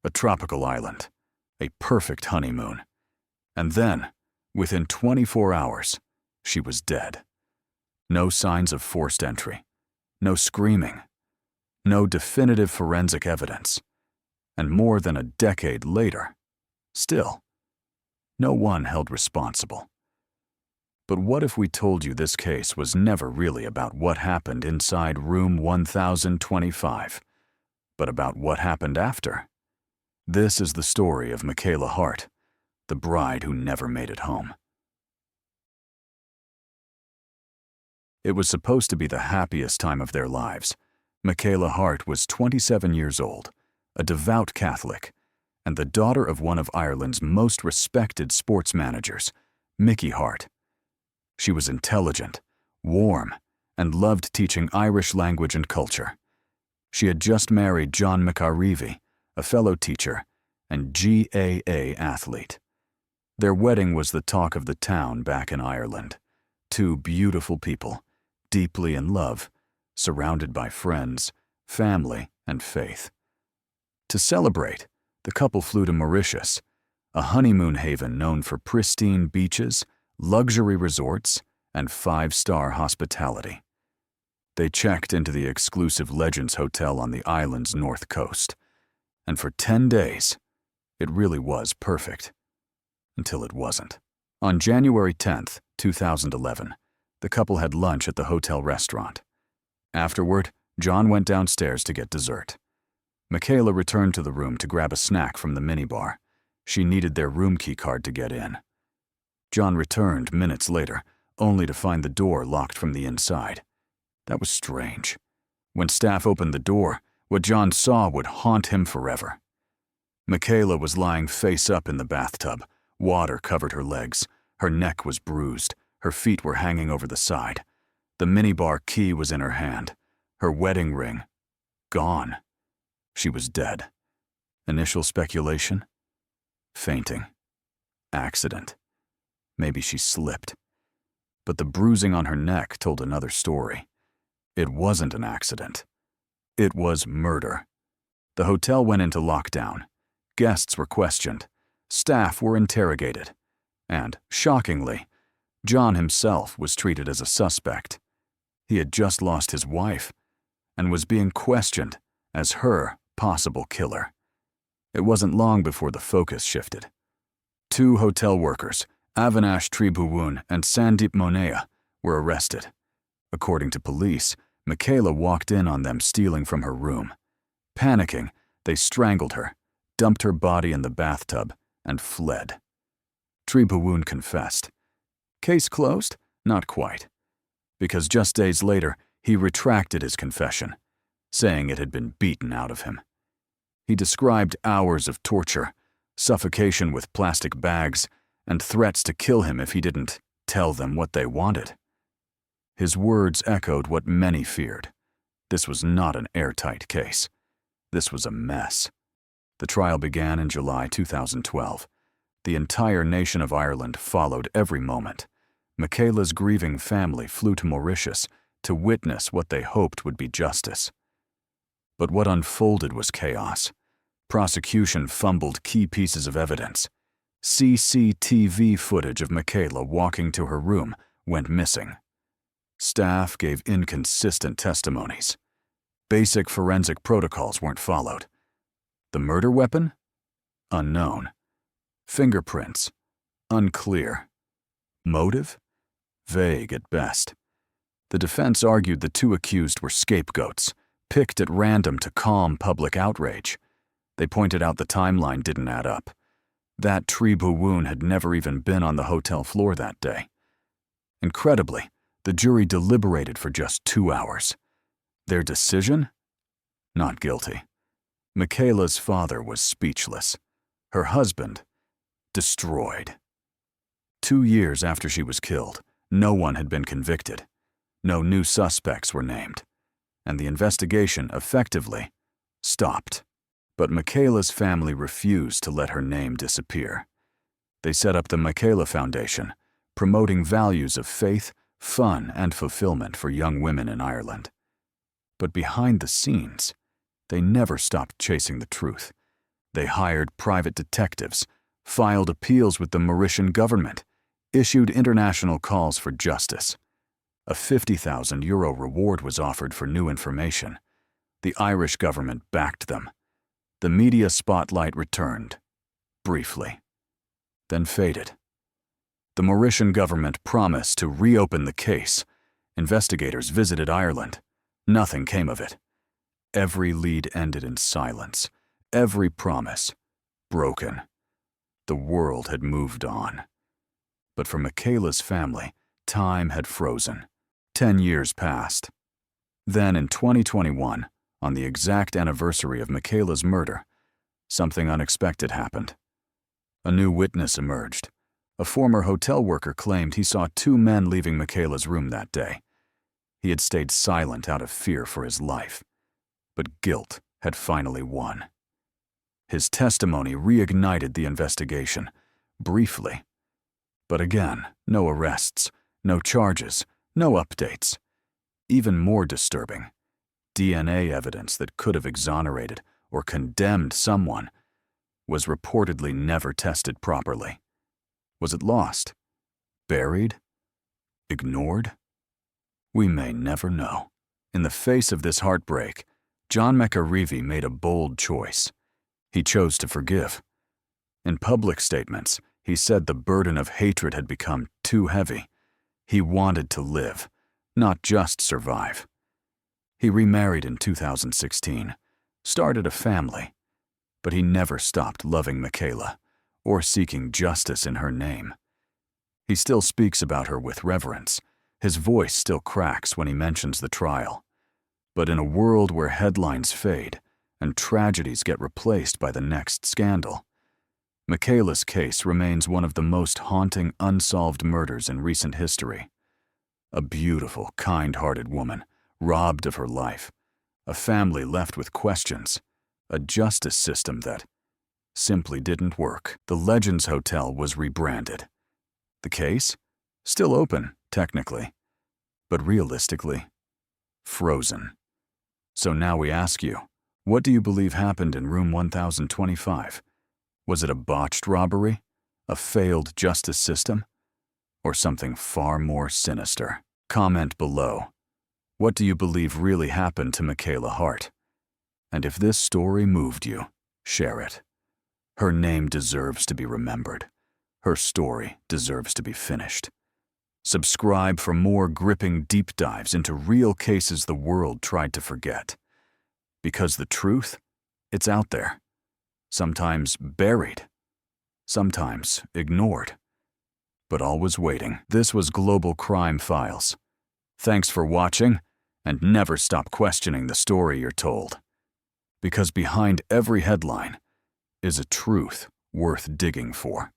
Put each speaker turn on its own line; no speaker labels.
a tropical island, a perfect honeymoon. And then, within 24 hours, she was dead. No signs of forced entry, no screaming, no definitive forensic evidence. And more than a decade later, still, no one held responsible. But what if we told you this case was never really about what happened inside room 1025, but about what happened after? This is the story of Michaela Harte, the bride who never made it home. It was supposed to be the happiest time of their lives. Michaela Harte was 27 years old, a devout Catholic, and the daughter of one of Ireland's most respected sports managers, Mickey Harte. She was intelligent, warm, and loved teaching Irish language and culture. She had just married John McAreevy, a fellow teacher and GAA athlete. Their wedding was the talk of the town back in Ireland. Two beautiful people, deeply in love, surrounded by friends, family, and faith. To celebrate, the couple flew to Mauritius, a honeymoon haven known for pristine beaches, luxury resorts, and five-star hospitality. They checked into the exclusive Legends Hotel on the island's north coast, and for 10 days, it really was perfect. Until it wasn't. On January 10th, 2011, the couple had lunch at the hotel restaurant. Afterward, John went downstairs to get dessert. Michaela returned to the room to grab a snack from the minibar. She needed their room key card to get in. John returned minutes later, only to find the door locked from the inside. That was strange. When staff opened the door, what John saw would haunt him forever. Michaela was lying face up in the bathtub. Water covered her legs. Her neck was bruised. Her feet were hanging over the side. The minibar key was in her hand. Her wedding ring, gone. She was dead. Initial speculation? Fainting. Accident. Maybe she slipped. But the bruising on her neck told another story. It wasn't an accident. It was murder. The hotel went into lockdown. Guests were questioned. Staff were interrogated. And, shockingly, John himself was treated as a suspect. He had just lost his wife and was being questioned as her possible killer. It wasn't long before the focus shifted. Two hotel workers, Avinash Tribhuwan and Sandeep Monea, were arrested. According to police, Michaela walked in on them stealing from her room. Panicking, they strangled her, dumped her body in the bathtub, and fled. Tribhuwan confessed. Case closed? Not quite. Because just days later, he retracted his confession, saying it had been beaten out of him. He described hours of torture, suffocation with plastic bags, and threats to kill him if he didn't tell them what they wanted. His words echoed what many feared. This was not an airtight case. This was a mess. The trial began in July 2012. The entire nation of Ireland followed every moment. Michaela's grieving family flew to Mauritius to witness what they hoped would be justice. But what unfolded was chaos. Prosecution fumbled key pieces of evidence. CCTV footage of Michaela walking to her room went missing. Staff gave inconsistent testimonies. Basic forensic protocols weren't followed. The murder weapon? Unknown. Fingerprints? Unclear. Motive? Vague at best. The defense argued the two accused were scapegoats, picked at random to calm public outrage. They pointed out the timeline didn't add up. That Tribhuwan had never even been on the hotel floor that day. Incredibly, the jury deliberated for just 2 hours. Their decision? Not guilty. Michaela's father was speechless. Her husband, destroyed. 2 years after she was killed, no one had been convicted. No new suspects were named. And the investigation effectively stopped. But Michaela's family refused to let her name disappear. They set up the Michaela Foundation, promoting values of faith, fun, and fulfillment for young women in Ireland. But behind the scenes, they never stopped chasing the truth. They hired private detectives, filed appeals with the Mauritian government, issued international calls for justice. A €50,000 reward was offered for new information. The Irish government backed them. The media spotlight returned, briefly, then faded. The Mauritian government promised to reopen the case. Investigators visited Ireland. Nothing came of it. Every lead ended in silence. Every promise broken. The world had moved on. But for Michaela's family, time had frozen. 10 years passed. Then in 2021, on the exact anniversary of Michaela's murder, something unexpected happened. A new witness emerged. A former hotel worker claimed he saw two men leaving Michaela's room that day. He had stayed silent out of fear for his life. But guilt had finally won. His testimony reignited the investigation, briefly. But again, no arrests, no charges, no updates. Even more disturbing, DNA evidence that could have exonerated or condemned someone was reportedly never tested properly. Was it lost? Buried? Ignored? We may never know. In the face of this heartbreak, John McAreevy made a bold choice. He chose to forgive. In public statements, he said the burden of hatred had become too heavy. He wanted to live, not just survive. He remarried in 2016, started a family, but he never stopped loving Michaela or seeking justice in her name. He still speaks about her with reverence. His voice still cracks when he mentions the trial. But in a world where headlines fade and tragedies get replaced by the next scandal, Michaela's case remains one of the most haunting unsolved murders in recent history. A beautiful, kind-hearted woman, robbed of her life, a family left with questions, a justice system that simply didn't work. The Legends Hotel was rebranded. The case? Still open, technically, but realistically, frozen. So now we ask you, what do you believe happened in room 1025? Was it a botched robbery, a failed justice system, or something far more sinister? Comment below. What do you believe really happened to Michaela Harte? And if this story moved you, share it. Her name deserves to be remembered. Her story deserves to be finished. Subscribe for more gripping deep dives into real cases the world tried to forget. Because the truth, it's out there. Sometimes buried, sometimes ignored, but always waiting. This was Global Crime Files. Thanks for watching, and never stop questioning the story you're told. Because behind every headline is a truth worth digging for.